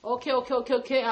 Okay.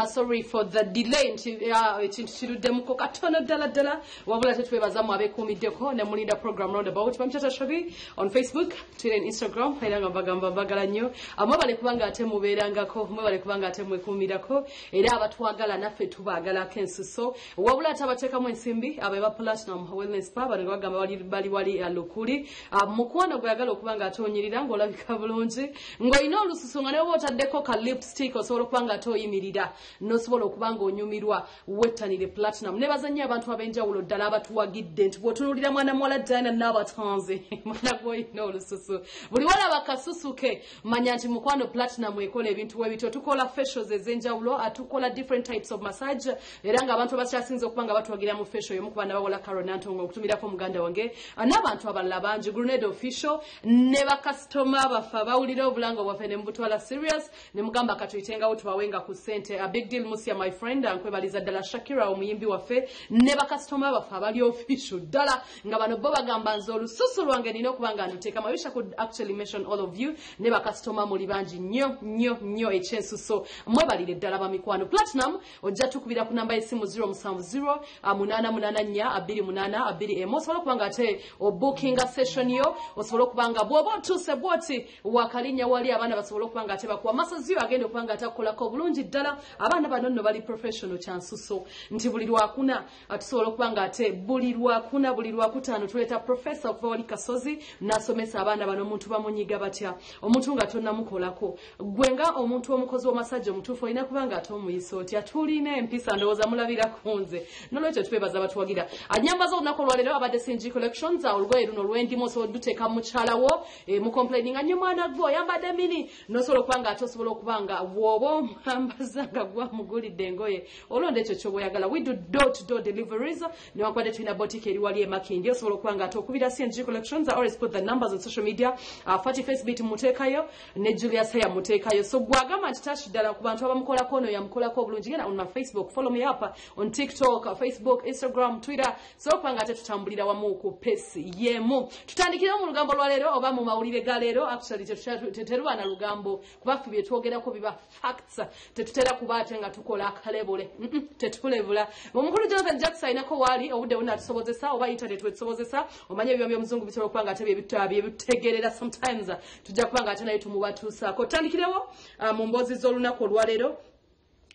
Sorry for the delay. Chirudemuko katono dala. Wabula tetwebazamu abekuumiddeko ne mulinda program roundabout. Bamchata Shabi on Facebook, Twitter and Instagram. Hairanga bagala nnyo. Mwebale kubanga ate mubeerangako, mwebale kubanga ate mwekuumirako. Era abatwagala naffe tubaagala kensuso. Wabula tabateekamu ensimbi abeba Platinum Wellness Spa bano bagamba bali alukuli. Mukwano gweyagala okubanga atonyirira ng'olabika bulungi. Ng'olina olususu nga ne bw'oba otaddeko ka lipstick osobola okubanga ate oyimirira n'osobola okubanga onyumirwa wettanire Platinum. Ne bazannyo abantu ab'enjawulo ddala abatuwagidde nti bw'otunuulira mwana muwala Diana n'abatanze mwana gw'olina olususu. Buli walaba kasusuke manya nti mukwano Platinum ekola ebintu webityo. Tukola facials ez'enjawulo, atukola different types of massage era ng'abantu abakyasinze okubanga batuwagira mu facial y'omu kubanda bawola Caronanto ng'okutumirako muganda wange n'abantu abalala bangi Grenade official ne bakasitoma bafe abawulira obulanga bwaffe ne mubutwala serious ne mugamba katuyitengawo tubawenga ku ssente. A big deal Musia my friend ankwebaliza ddala Shakira omuyimbi waffe ne bakasitoma bafe abali official ddala nga bano bo bagamba nze olususu lwange nina okubanga nduteeka. I wish I could actually mention all of you ne bakasitoma muli bangi nnyo ekyensuso mwebalire ddala bamikwano. Platinum ojja tukubira ku namba y'essimu 070 884 28 osobola okubanga ate obookinga session yo osobola okubanga bw'oba otuuse bwoti wakalinnya wali abaana basobola okubanga ate bakuwa masaziyo agenda okubanga atakolako bulungi ddala. Abaana bano nno bali professional kyansuso nti buli lwakuna tusobola okubanga ate buli lwakutaano tuleeta professor okuva wali Kasozi n'asomesa abaana bano omuntu bamunyiga batya omuntu nga tonnamukolako gwe nga omuntu omukozi w'omasajja omutuufu olina kubanga ate omuyisa otya tulina empisa ndowooza mulabira kunze nolwekyo twebaza batuwagira. Anyambaza olunaku olwaleero abadde Singi Collections olugoye luno lwendimu osobola oduteeka mukyalawo mu complaining nnyo mwana gwe oyambadde mini n'osobola okubanga ate osobola okubanga bw'oba omwambaza nga gwamugulidde engoye olonda ekyo ky'oba oyagala. We do door-to-door deliveries newankubadde tulina boutique eri wali e Makindi osobola okubanga ate okubira Singi Collections. Always put the numbers on social media. Fati Facebook muteekayo ne Julius Haya muteekayo. So gwagamba nti tashi ddala ku bantu abamukolako ono yamukolako obulungi genda on my Facebook, follow me up on TikTok, Facebook, Instagram, Twitter. So okubanga ate tutambulira wamu ku pesi yemu. Tutandikira mu lugambo lwa leero oba mu mawulire ga leero. Actually teterwa na lugambo kubaffe bye twogerako biba facts. Tetutera kuba ate nga tukola akalebole tetulebula. Omukulu Jonathan Jackson ainako wali obudde buna tusobozesa oba internet wetusobozesa omanye ebyo by'omuzungu bisobola okubanga ate byebutegerera sometimes tujja kubanga ate naye tumubatuusaako. Tutandikirewo mu mboozi z'olunaku olwaleero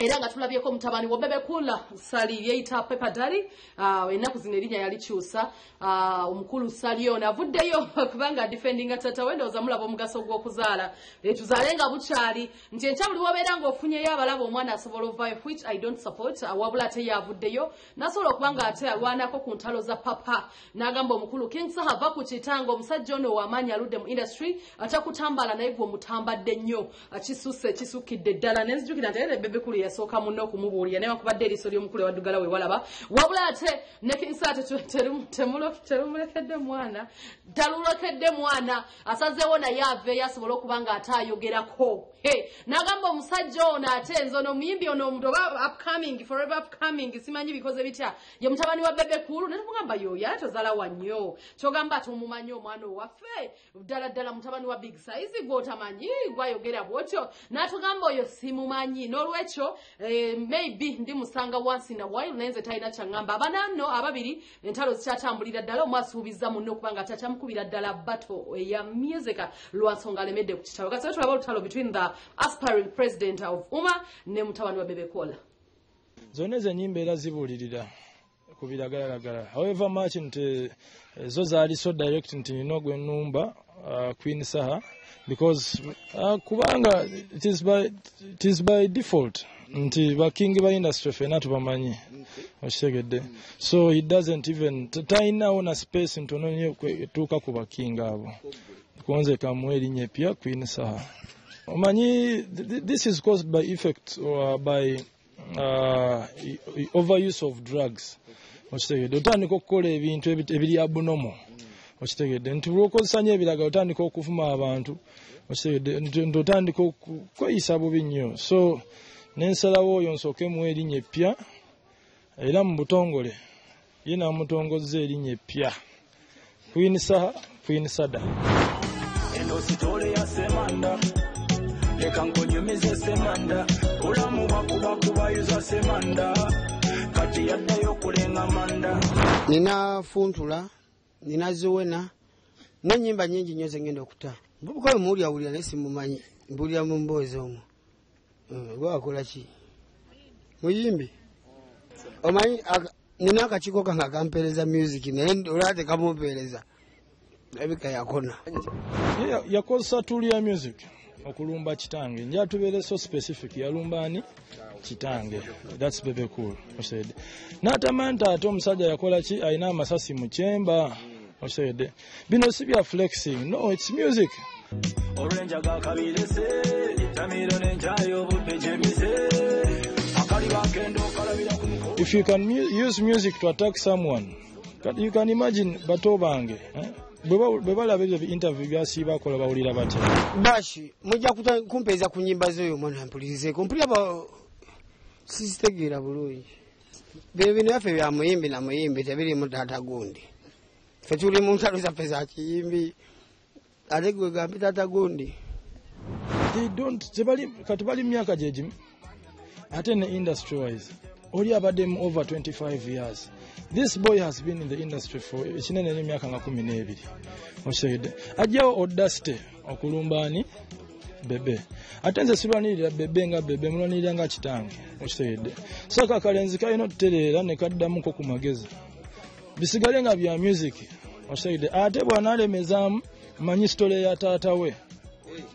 era nga tulabyeko mutabani wa bebe kula sali yeita Pepper Daddy ennaku zino erinnya yalikyusa omukulu sali ono avuddeyo kubanga defending tata we ndowooza mulaba omugaso gw'okuzaala tuzaale nga bukyali nti enkya buli wabeera ng'ofunyeyo abalaba omwana asobola ovayo which I don't support wabula ate yavuddeyo nasobola okubanga ate alwanako ku ntalo za papa n'agamba omukulu King Saha va ku kitanga omusajja ono w'amaanyi aludde mu industry atakutambala naye gwe omutambadde nnyo kisukidde ddala nenzijukira nti era bebe kulu yasooka munno okumubuulira naye wakubadde eriiso ly'omukulu ewaddugala we walaba wabula ate ne King Saha terumulekedde mwana talulekedde mwana asazeewo naye aveeyo asobola okubanga ate ayogerako n'agamba omusajja ono ate nze ono omuyimbi ono omuntu oba upcoming forever upcoming simanyi bikoze bitya ye mutabani wa bebe kulu ne tumugamba yoyo ate ozaala wa nnyo kyogamba tumumanyi omwana owaffe ddala mutabani wa big size gw'otamanyi gwayogera bw'otyo n'atugamba oyo simumanyi n'olwekyo maybe ndi musanga once in a while naye nze talina kyaŋŋamba abananno ababiri entalo zikyatambulira ddala omwasuubiza munno okubanga takyamukubira ddala bato eya music lwansonga alemedde ku kitalo kasi tulaba olutalo between the aspiring president of Uma ne mutabani wa Bebe Kola. Zonna ezo ennyimba era zibuulirira ku biragalalagala however much nti zo zaali so direct nti nina ogw'ennumba Queen Saha because kubanga it is by default nti bakingi ba industry fena tubamanyi okitegedde so he doesn't even tainawo na space ntono nnyo etuuka ku bakingi abo kuonze kamuwa erinnya eppya Queen Saha. Omanyi this is caused by effect or by overuse of drugs okitegedde otandika okukola ebintu ebiri abnormal okitegedde nti olw'okozesa nnyo ebiraga otandika okuvuma abantu okitegedde nti otandika okweyisa bubi nnyo so n'ensalawo oyo nsooke muwa erinnya eppya era mu butongole ye n'amutongozza erinnya eppya Queen Saha Queen Sada. Eno sitole ya semanda leka nkonyumize semanda ulamu semanda kati yaddayo kulenga manda. Nina funtula, nina zowena, n'ennyimba nnyingi nnyo ze ngenda okuta. Bubuka muwulira naye simumanyi, mbulira mu mboozi omwo. Gwakola ki? Muyimbi. Omanyi nina akakiiko kange akampeereza music naye olwate kamumpeereza. Ebika yakona. Yakozesa tool ya music okulumba kitange. Nja tubeere so specific yalumba ani kitange. That's Bebe Cool. Osaid. Natamanta ate omusajja yakola ki alina amasasi mu kyemba. Osaid. Bino si bya flexing. No, it's music. Orange agakabirese itamiro nenjayo budde jemise. Akali bakendo kalabira ku. If you can use music to attack someone, you can imagine batobange. Bwebala bebyo interview byasiba kola bawulira batya. Bashi mujja kumpeeza ku nnyimba z'oyo mwana mpulirize. Kumpulira ba sisitegeera bulungi. Bino yaffe bya muyimbi na muyimbi tebiri mu taata gundi. Ffe tuli mu ntalo zaffe za kiyimbi. Ate gwe gambi taata gundi. They don't kati bali myaka jeji. Ate ne industry wise. Oli abadde mu over 25 years. This boy has been in the industry for ekinene n'emyaka nga 12. Osaid. Ajjawo Audacity okulumbani Bebe. Ate nze silwanirira Bebe nga Bebe mulwanirira nga kitange. Osaid. So kakalenzi kalina otutereera ne kaddamuko ku magezi. Bisigale nga bya music. Osaid. Ate bw'analemezaamu manyi story ya taata we.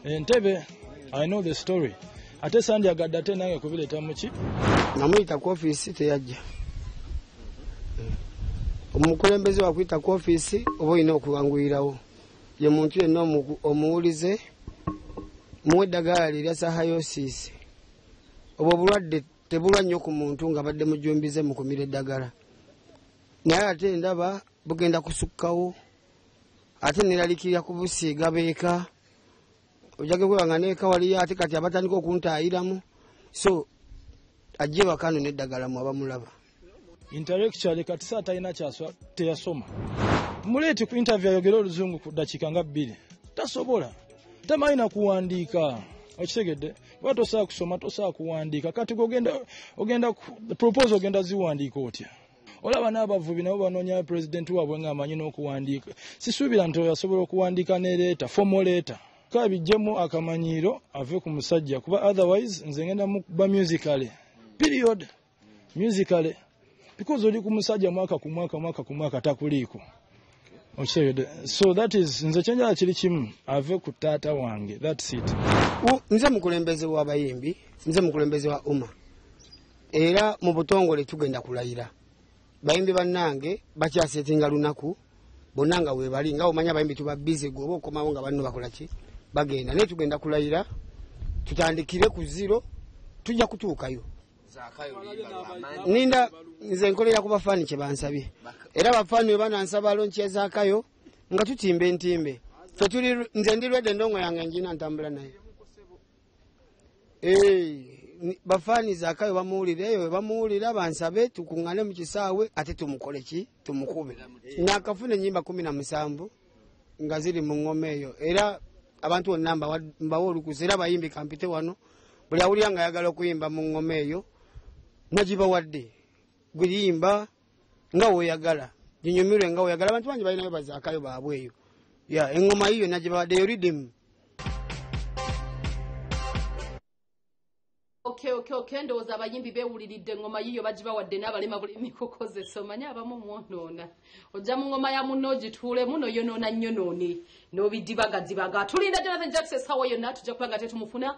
Entebe. I know the story. Ate sandi agadde ate nange kubireeta muki. Namuyita ku office teyajja. Omukulembeze wakwita ku office oba olina okuwanguyirawo. Ye muntu yenna omuwulize muwe eddagala lirya sahayosis. Obwo obulwadde tebulwa nnyo ku muntu nga badde mujumbize mukumira eddagala. Naye ate ndaba bugenda kusukkawo. Ate neralikirira kubusiiga beeka. Ojjage kwebanga neeka waliyo ate kati abatandika okuntayiramu. So ajje wakano n'eddagala mu abamulaba. Intellectually kati saa talina kyaswa teyasoma. Muleeti ku interview ayogera oluzungu ku dakiika nga 2. Tasobola. Tamanyi na kuwandiika. Okitegedde? Bw'ate tosobola kusoma tosobola kuwandiika. Kati ogenda proposal ogenda ziwandiika otya? Olaba n'abavubi nabo banoonya president waabwe ng'amanyi n'okuwandiika. Sisuubira nti yasobola okuwandiika ne leeta, formal letter. Kabijjemu akamanyiiro ave ku musajja kuba otherwise nze ngenda mu kuba musically. Period. Musically. Because oli ku musajja mwaka ku mwaka takuliiko. So that is nze kyenjala kiri kimu ave ku taata wange. That's it. Nze mukulembeze w'abayimbi, nze mukulembeze wa umma. Era mu butongole tugenda kulayira. Bayimbi bannange bakyaseetinga lunaku bonna nga weebali nga omanya bayimbi tuba busy gwe oba okomawo nga banno bakola ki bagenda naye tugenda kulayira tutandikire ku 0 tujja kutuukayo. Ninda nze nkolera ku bafaani kye bansabye era bafaani we banansaba lonchi ezaakayo nga tutimbe ntimbe ffe tuli nze ndi lwedde endongo yange njina ntambula naye. Bafaani zaakayo bamuwulire eyo we bamuwulira bansabe tukuŋŋane mu kisaawe ate tumukole ki tumukube. Nakafuna ennyimba 17 nga ziri mu ngoma eyo era abantu bonna mbawa olukusa era bayimbi kampite wano buli awulira nga ayagala okuyimba mu ngoma eyo nagibawadde guyimba nga weeyagala ginyumirwe nga weeyagala. Abantu bangi balinayo bazaakayo baabwe eyo engoma yiyo nagibawadde yo ridimu. Okay, ndowooza abayimbi beewuliridde engoma yiyo bagibawadde n'abalema buli mikukozesa omanye abamu mwonoona. Ojja mu ngoma ya munno ogituulemu n'oyonoona nnyo nooni n'obidibagazibaga. Tulinda Jonathan Jackson essaawa yonna tujja kuba nga tetumufuna.